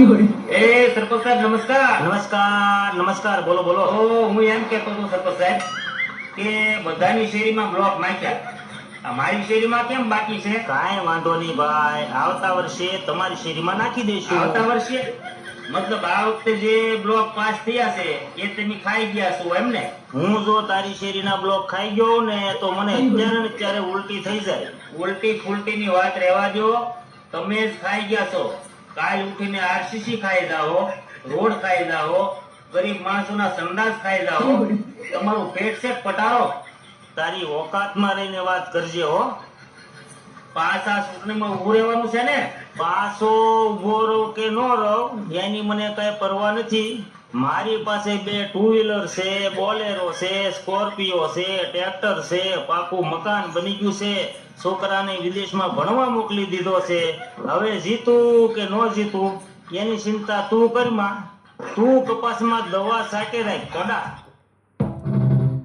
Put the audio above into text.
એ સરપંચ સાહેબ નમસ્કાર. નમસ્કાર નમસ્કાર, બોલો બોલો. તો હું એમ કહેતો હતો સરપંચ સાહેબ કે બધાની શેરીમાં બ્લોક નાખ્યા, અમારી શેરીમાં કેમ બાકી છે? કાંઈ વાંધો નહીં ભાઈ, આવતા વર્ષે તમારી શેરીમાં નાખી દઈશું. આવતા વર્ષે મતલબ આ વખતે જે બ્લોક પાસ થયા છે એ તમે ખાઈ ગયા છો એમ ને? હું જો તારી શેરીના બ્લોક ખાઈ ગયો ને તો મને અત્યારે ને અત્યારે ઉલટી થઈ જાય. ઉલટી ફૂલટીની વાત રહેવા દો, તમે જ ખાઈ ગયા છો. કાલ ઉઠીને આરસીસી ખાઈ જાઓ, રોડ ખાઈ જાઓ, ગરીબ માણસોના સંડાસ ખાઈ જાઓ, તમારું પેટ છે પટારો. તારી ઓકાતમાં રહીને વાત કરજે હો. પાછા ચૂંટણીમાં ઉભું રહેવાનું છે ને? પાછો ઉભો રહો કે નો રહો એની મને કઈ પરવા નથી. મારી પાસે 2 ટુ વ્હીલર છે, બોલેરો છે, સ્કોર્પિયો છે, ટ્રેક્ટર છે, પાકું મકાન બની ગયું છે, છોકરાને વિદેશમાં ભણવા મોકલી દીધો છે. હવે જીતું કે નો જીતું એની ચિંતા તું કરમાં. તું કપાસમાં દવા છાંટી રાખ.